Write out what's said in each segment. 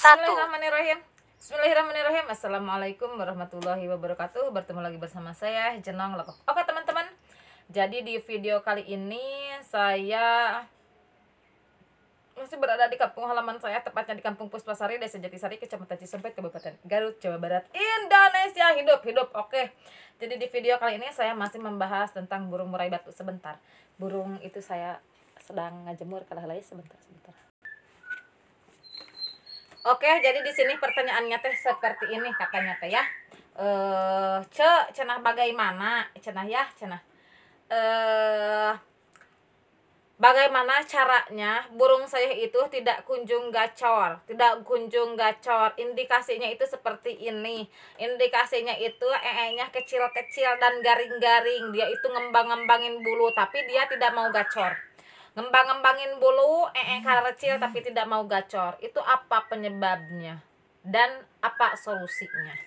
Bismillahirrahmanirrahim. Bismillahirrahmanirrahim. Assalamualaikum warahmatullahi wabarakatuh. Bertemu lagi bersama saya Jenong Lekok. Oke teman-teman, jadi di video kali ini saya masih berada di kampung halaman saya, tepatnya di Kampung Puspasari, Desa Jatisari, Kecamatan Cisempet, Kabupaten Garut, Jawa Barat, Indonesia. Hidup. Oke, jadi di video kali ini saya masih membahas tentang burung murai batu. Sebentar, burung itu saya sedang ngajemur kalah-lain sebentar. Oke, jadi di sini pertanyaannya teh seperti ini katanya teh ya. Cenah bagaimana? Bagaimana caranya burung saya itu tidak kunjung gacor? Indikasinya itu seperti ini. Indikasinya itu nya kecil-kecil dan garing-garing. Dia itu ngembang-ngembangin bulu tapi dia tidak mau gacor. Ngembang-ngembangin bulu, kecil tapi tidak mau gacor. Itu apa penyebabnya? Dan apa solusinya?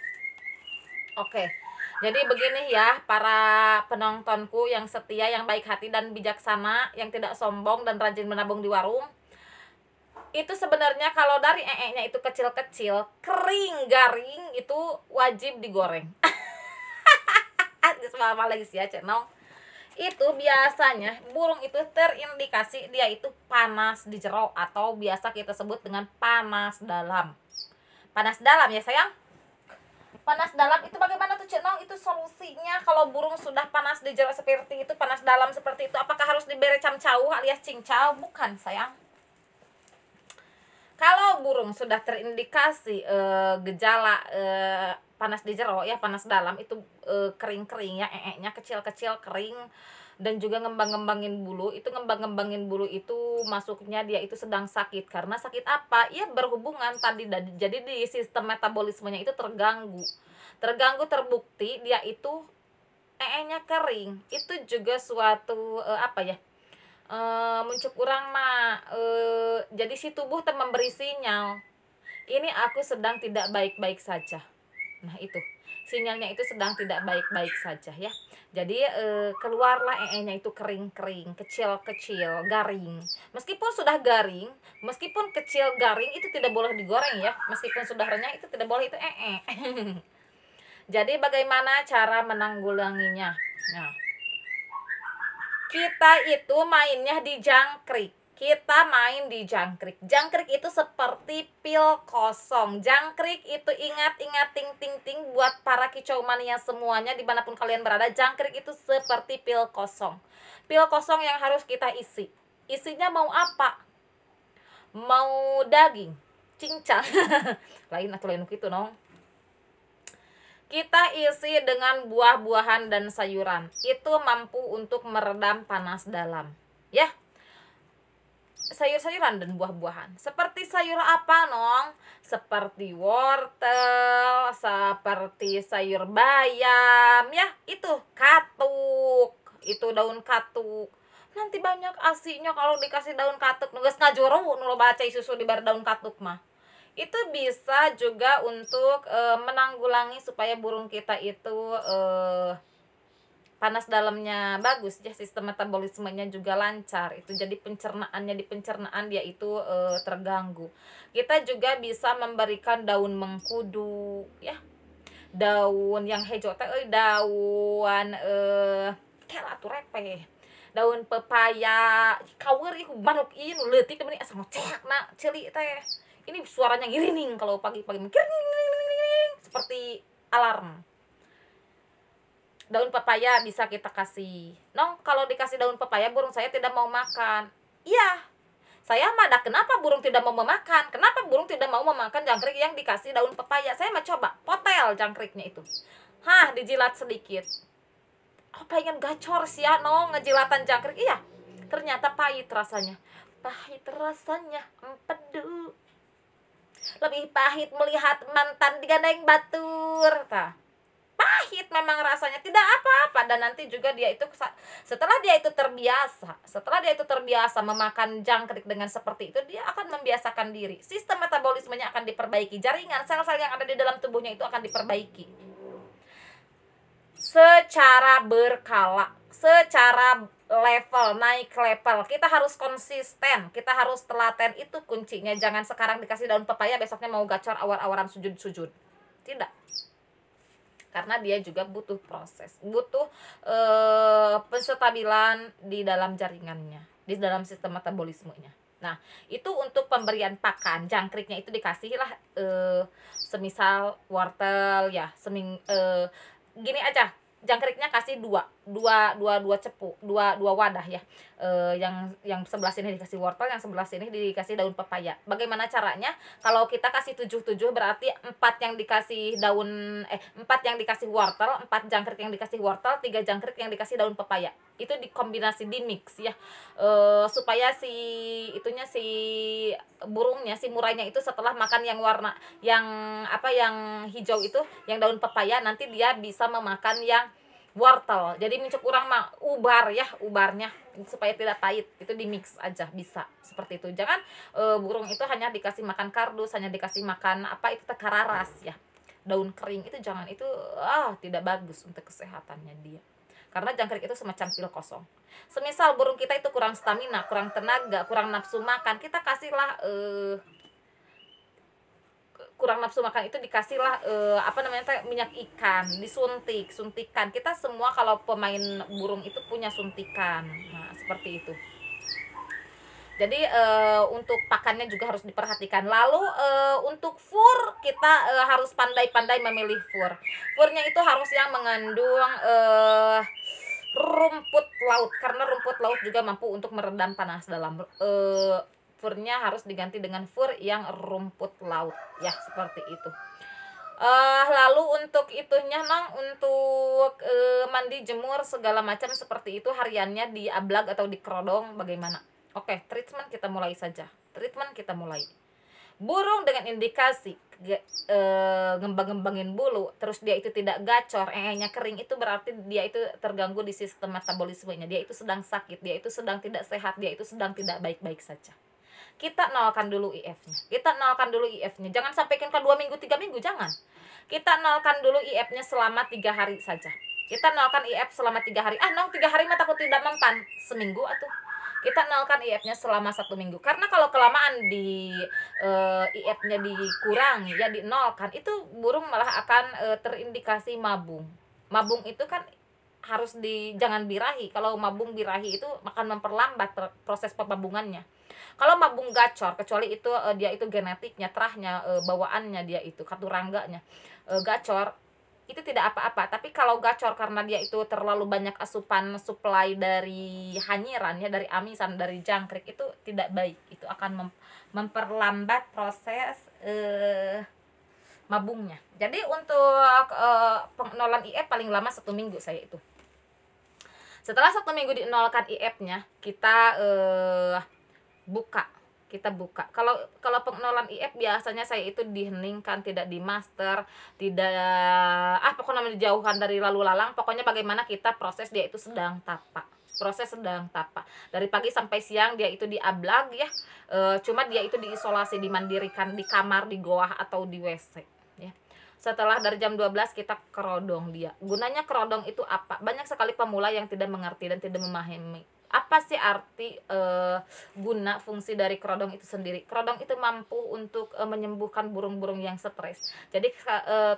Oke, jadi begini ya para penontonku yang setia, yang baik hati dan bijaksana, yang tidak sombong dan rajin menabung di warung. Itu sebenarnya kalau dari nya itu kecil-kecil, kering, garing, itu wajib digoreng. Sama lagi sih ya, Cenong. Itu biasanya burung itu terindikasi dia itu panas di jero atau biasa kita sebut dengan panas dalam. Panas dalam ya sayang. Panas dalam itu bagaimana tuh Cenong? Itu solusinya kalau burung sudah panas di jero seperti itu, panas dalam seperti itu, apakah harus diberi camcau alias cincau? Bukan sayang. Kalau burung sudah terindikasi gejala panas di jero ya, panas dalam itu kering-kering ya, nya kecil-kecil kering dan juga ngembang-ngembangin bulu. Itu ngembang-ngembangin bulu itu masuknya dia itu sedang sakit. Karena sakit apa? Ya berhubungan tadi, jadi di sistem metabolismenya itu terganggu. Terbukti dia itu nya kering. Itu juga suatu muncul kurang jadi si tubuh memberi sinyal ini aku sedang tidak baik-baik saja. Nah itu sinyalnya itu sedang tidak baik-baik saja ya. Jadi keluarlah nya itu kering-kering, kecil-kecil, garing. Meskipun sudah garing, meskipun kecil garing itu tidak boleh digoreng ya. Meskipun sudah renyah itu tidak boleh itu Jadi bagaimana cara menanggulanginya? Nah, kita itu mainnya di jangkrik. Jangkrik itu seperti pil kosong. Jangkrik itu ingat ting buat para kicau mania semuanya dimanapun kalian berada. Jangkrik itu seperti pil kosong. Pil kosong yang harus kita isi. Isinya mau apa? Mau daging, cincang. lain gitu nong. Kita isi dengan buah-buahan dan sayuran. Itu mampu untuk meredam panas dalam. Ya. Sayur-sayuran dan buah-buahan. Seperti sayur apa, Nong? Seperti wortel, seperti sayur bayam, ya. Itu katuk. Itu daun katuk. Nanti banyak asinya kalau dikasih daun katuk. Geus ngajoro nu baca susu di bar daun katuk mah. Itu bisa juga untuk menanggulangi supaya burung kita itu panas dalamnya bagus ya, sistem metabolismenya juga lancar. Itu jadi di pencernaan dia itu terganggu. Kita juga bisa memberikan daun mengkudu ya, daun yang hejo teh daun kela atuh repeh, daun pepaya kawer ieu manuk ieu nu leutik meni asa ngocekna ceuli teh. Ini suaranya ngirining kalau pagi-pagi seperti alarm. Daun pepaya bisa kita kasih. Nong, kalau dikasih daun pepaya burung saya tidak mau makan. Iya. Saya mah kenapa burung tidak mau memakan? Kenapa burung tidak mau memakan jangkrik yang dikasih daun pepaya? Saya mah coba potel jangkriknya itu. Dijilat sedikit. Oh, pengen gacor sih ya, Nong, ngejilatan jangkrik. Iya. Ternyata pahit rasanya. Empedu. Lebih pahit melihat mantan digandeng batur. Pahit memang rasanya, tidak apa-apa. Dan nanti juga dia itu setelah dia itu terbiasa memakan jangkrik dengan seperti itu, dia akan membiasakan diri. Sistem metabolismenya akan diperbaiki, jaringan sel-sel yang ada di dalam tubuhnya itu akan diperbaiki secara berkala, secara naik level. Kita harus konsisten, kita harus telaten, itu kuncinya. Jangan sekarang dikasih daun pepaya besoknya mau gacor awar-awaran sujud-sujud. Tidak. Karena dia juga butuh proses, butuh penstabilan di dalam jaringannya, di dalam sistem metabolismenya. Nah, itu untuk pemberian pakan. Jangkriknya itu dikasih lah semisal wortel ya, gini aja. Jangkriknya kasih dua cepu, dua wadah ya. Yang sebelah sini dikasih wortel, yang sebelah sini dikasih daun pepaya. Bagaimana caranya? Kalau kita kasih 7 berarti 4 yang dikasih wortel, 4 jangkrik yang dikasih wortel, 3 jangkrik yang dikasih daun pepaya. Itu dikombinasi, di mix ya. Supaya si burungnya, si murainya itu setelah makan yang warna yang hijau itu, yang daun pepaya, nanti dia bisa memakan yang wortel. Jadi mincuk kurang mah ubarnya supaya tidak pahit, itu di mix aja bisa seperti itu. Jangan burung itu hanya dikasih makan kardus, hanya dikasih makan itu tekararas ya, daun kering, itu jangan, itu tidak bagus untuk kesehatannya dia. Karena jangkrik itu semacam pil kosong. Semisal burung kita itu kurang stamina, kurang tenaga, kurang nafsu makan, kita kasihlah kurang nafsu makan itu dikasihlah minyak ikan, suntikan. Kita semua kalau pemain burung itu punya suntikan. Nah, seperti itu. Jadi untuk pakannya juga harus diperhatikan. Lalu untuk fur, kita harus pandai-pandai memilih fur. Furnya itu harus yang mengandung rumput laut, karena rumput laut juga mampu untuk meredam panas dalam. Furnya harus diganti dengan fur yang rumput laut ya, seperti itu. Lalu untuk itunya untuk mandi, jemur segala macam seperti itu, hariannya di ablag atau di kerodong bagaimana? Oke, treatment kita mulai saja. Burung dengan indikasi ngembang-ngembangin bulu, terus dia itu tidak gacor, nya kering, itu berarti dia itu terganggu di sistem metabolismenya, dia itu sedang sakit, dia itu sedang tidak sehat, dia itu sedang tidak baik-baik saja. Kita nolkan dulu IF-nya. Jangan sampaikan ke 2 minggu, 3 minggu, jangan. Kita nolkan dulu IF-nya selama 3 hari saja. Kita nolkan IF selama 3 hari. 3 hari mah takut tidak mempan. Seminggu atuh. Kita nolkan IF-nya selama 1 minggu. Karena kalau kelamaan di IF-nya dikurangi ya, dinolkan, itu burung malah akan terindikasi mabung. Mabung itu kan harus jangan birahi. Kalau mabung birahi itu akan memperlambat proses pemabungannya. Kalau mabung gacor, kecuali itu dia itu genetiknya, terahnya, bawaannya, dia itu katurangganya gacor, itu tidak apa-apa. Tapi kalau gacor karena dia itu terlalu banyak asupan suplai dari hanyiran ya, dari amisan, dari jangkrik, itu tidak baik. Itu akan memperlambat proses mabungnya. Jadi untuk pengenalan IF paling lama 1 minggu saya itu. Setelah 1 minggu dinolkan IF-nya, kita buka. Kalau pengenalan IF biasanya saya itu diheningkan, tidak dimaster, tidak pokoknya dijauhkan dari lalu lalang. Pokoknya bagaimana kita proses, dia itu sedang tapa. Dari pagi sampai siang dia itu diablag ya. Cuma dia itu diisolasi, dimandirikan di kamar, di goa atau di WC ya. Setelah dari jam 12 kita kerodong dia. Gunanya kerodong itu apa? Banyak sekali pemula yang tidak mengerti dan tidak memahami apa sih arti guna fungsi dari kerodong itu sendiri. Kerodong itu mampu untuk menyembuhkan burung-burung yang stres. Jadi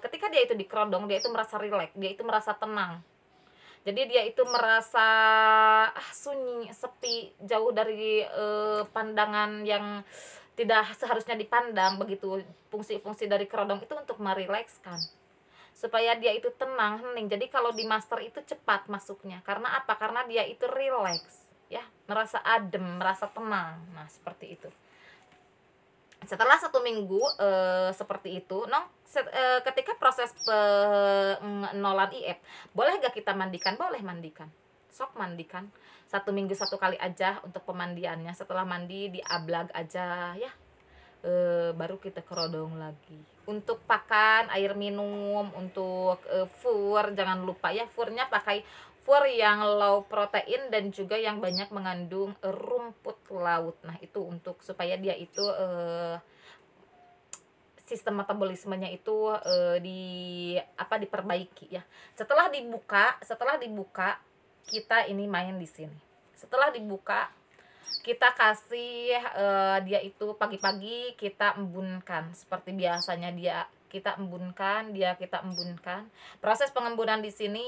ketika dia itu di kerodong, dia itu merasa rileks, dia itu merasa tenang. Jadi dia itu merasa sunyi, sepi, jauh dari pandangan yang tidak seharusnya dipandang. Begitu fungsi-fungsi dari kerodong itu untuk merilekskan, supaya dia itu tenang, hening. Jadi kalau di master itu cepat masuknya. Karena apa? Karena dia itu relax ya, merasa adem, merasa tenang. Nah, seperti itu. Setelah 1 minggu seperti itu, ketika proses penolan IF, boleh gak kita mandikan? Boleh mandikan. Sok mandikan. 1 minggu 1 kali aja untuk pemandiannya. Setelah mandi diablag aja ya. Baru kita kerodong lagi. Untuk pakan, air minum, untuk fur, jangan lupa ya, furnya pakai fur yang low protein dan juga yang banyak mengandung rumput laut. Nah, itu untuk supaya dia itu sistem metabolismenya itu diperbaiki ya. Setelah dibuka kita ini main di sini. Setelah dibuka, kita kasih dia itu pagi-pagi kita embunkan seperti biasanya kita embunkan. Proses pengembunan di sini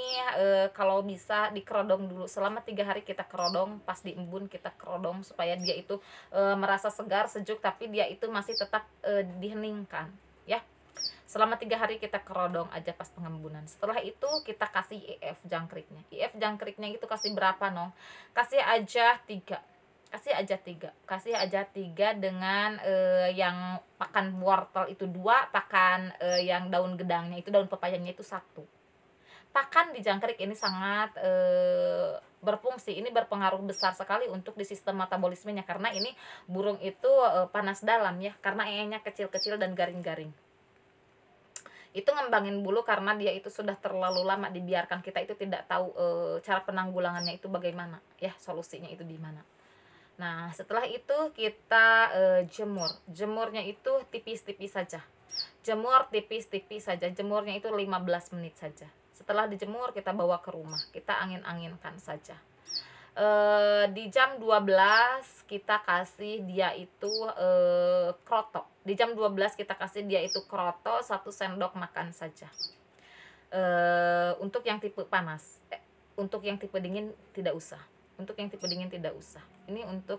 kalau bisa dikerodong dulu selama 3 hari, kita kerodong, pas diembun kita kerodong supaya dia itu merasa segar sejuk, tapi dia itu masih tetap diheningkan ya. Selama 3 hari kita kerodong aja pas pengembunan. Setelah itu kita kasih IF jangkriknya. IF jangkriknya itu kasih berapa nong? Kasih aja 3, kasih aja 3 dengan yang pakan wortel itu 2, pakan yang daun gedangnya itu, daun pepayanya itu 1. Pakan di jangkrik ini sangat berfungsi, ini berpengaruh besar sekali untuk di sistem metabolismenya, karena ini burung itu panas dalam ya, karena nya kecil-kecil dan garing-garing. Itu ngembangin bulu karena dia itu sudah terlalu lama dibiarkan, kita itu tidak tahu cara penanggulangannya itu bagaimana ya, solusinya itu di mana. Nah setelah itu kita jemurnya itu tipis-tipis saja, jemurnya itu 15 menit saja. Setelah dijemur kita bawa ke rumah, kita angin-anginkan saja. Di jam 12 kita kasih dia itu kroto. Di jam 12 kita kasih dia itu kroto 1 sendok makan saja. Untuk yang tipe panas, untuk yang tipe dingin tidak usah. Ini untuk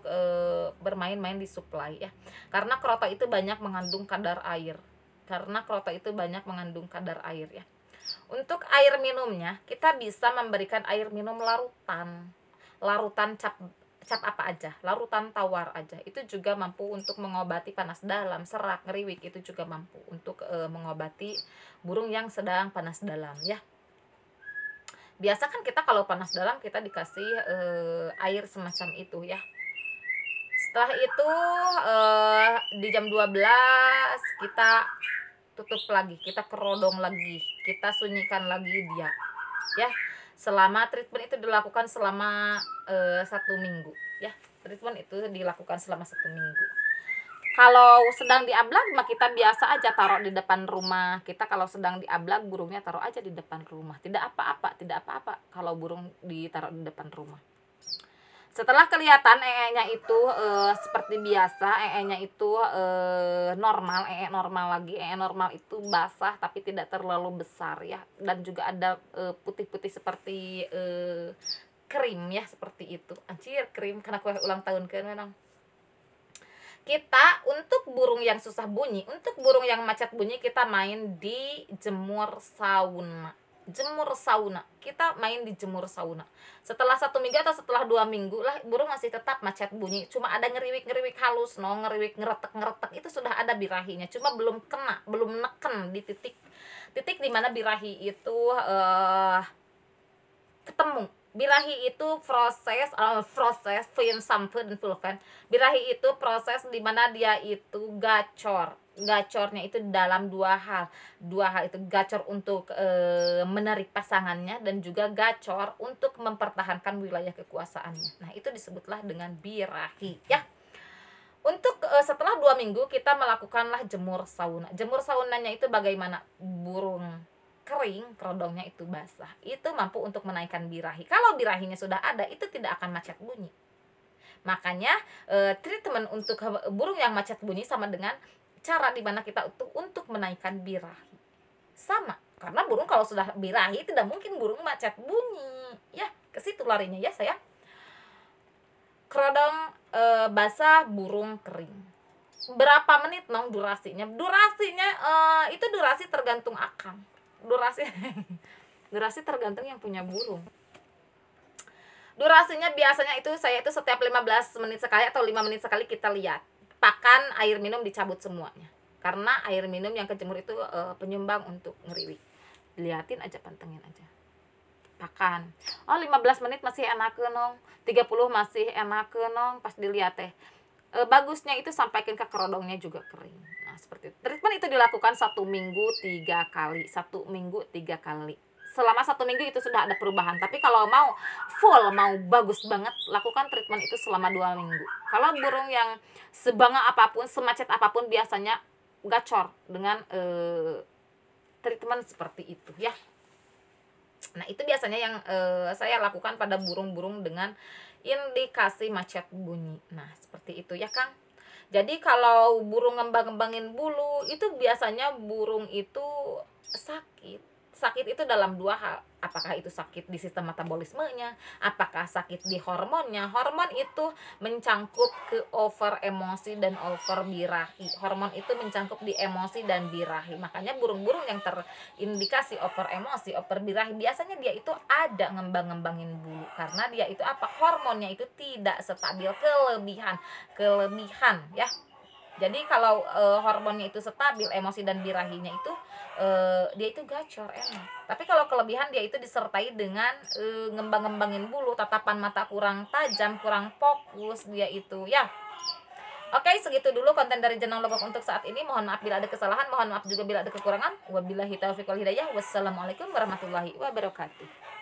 bermain-main di supply ya. Karena kroto itu banyak mengandung kadar air. Ya. Untuk air minumnya, kita bisa memberikan air minum larutan cap apa aja, larutan tawar aja, itu juga mampu untuk mengobati panas dalam, serak, ngeriwik, itu juga mampu untuk mengobati burung yang sedang panas dalam ya. Biasa kan kita kalau panas dalam kita dikasih air semacam itu ya. Setelah itu di jam 12 kita tutup lagi, kita kerodong lagi, kita sunyikan lagi dia ya. Selama treatment itu dilakukan selama 1 minggu ya. Treatment itu dilakukan selama 1 minggu. Kalau sedang diablag mah kita biasa aja taruh di depan rumah. Kita kalau sedang diablag burungnya taruh aja di depan rumah. Tidak apa-apa kalau burung ditaruh di depan rumah. Setelah kelihatan nya itu seperti biasa, nya itu normal, normal itu basah tapi tidak terlalu besar ya, dan juga ada putih-putih seperti krim ya, seperti itu. Anjir, krim karena kue ulang tahun kan memang. Kita untuk burung yang susah bunyi, untuk burung yang macet bunyi, kita main di jemur sauna. Kita main di jemur sauna. Setelah 1 minggu atau setelah 2 minggu lah, burung masih tetap macet bunyi, cuma ada ngeriwik halus, ngeriwik ngeretek itu sudah ada birahinya, cuma belum neken di titik dimana birahi itu ketemu. Birahi itu proses fin sampai dan pulpen. Birahi itu proses dimana dia itu gacornya itu dalam 2 hal itu gacor untuk menarik pasangannya, dan juga gacor untuk mempertahankan wilayah kekuasaannya. Nah itu disebutlah dengan birahi ya. Untuk setelah 2 minggu kita melakukanlah jemur saunanya itu bagaimana? Burung kering, kerodongnya itu basah, itu mampu untuk menaikkan birahi. Kalau birahinya sudah ada, itu tidak akan macet bunyi. Makanya treatment untuk burung yang macet bunyi sama dengan cara dimana kita untuk menaikkan birahi. Sama, karena burung kalau sudah birahi tidak mungkin burung macet bunyi ya, ke situ larinya ya sayang. Kerodong basah, burung kering. Berapa menit nong durasinya? Itu durasi tergantung akang. Durasi tergantung yang punya burung. Durasinya biasanya itu saya itu setiap 15 menit sekali atau 5 menit sekali kita lihat. Pakan, air minum dicabut semuanya. Karena air minum yang kejemur itu penyumbang untuk ngeriwik. Liatin aja, pantengin aja. Pakan. 15 menit masih enak nong. 30 masih enak nong, pas dilihat teh. Bagusnya itu sampaikan ke kerodongnya juga kering. Nah seperti itu. Treatment itu dilakukan 1 minggu 3 kali. Selama 1 minggu itu sudah ada perubahan. Tapi kalau mau full, mau bagus banget, lakukan treatment itu selama 2 minggu. Kalau burung yang sebangga apapun, semacet apapun, biasanya gacor dengan treatment seperti itu ya. Nah itu biasanya yang saya lakukan pada burung-burung dengan indikasi macet bunyi. Nah, seperti itu ya, Kang. Jadi kalau burung ngembang-ngembangin bulu itu biasanya burung itu sakit. Sakit itu dalam dua hal. Apakah itu sakit di sistem metabolismenya, apakah sakit di hormonnya. Hormon itu mencangkup ke over emosi dan over birahi. Hormon itu mencangkup di emosi dan birahi. Makanya burung-burung yang terindikasi over emosi, over birahi, biasanya dia itu ada ngembang-ngembangin bulu karena dia itu apa? Hormonnya itu tidak stabil, kelebihan ya. Jadi kalau hormonnya itu stabil, emosi dan birahinya itu dia itu gacor enak. Tapi kalau kelebihan dia itu disertai dengan ngembang-ngembangin bulu, tatapan mata kurang tajam, kurang fokus dia itu ya. Oke, segitu dulu konten dari Jenang Logok untuk saat ini. Mohon maaf bila ada kesalahan, mohon maaf juga bila ada kekurangan. Wabillahi taufiq wal hidayah. Wassalamualaikum warahmatullahi wabarakatuh.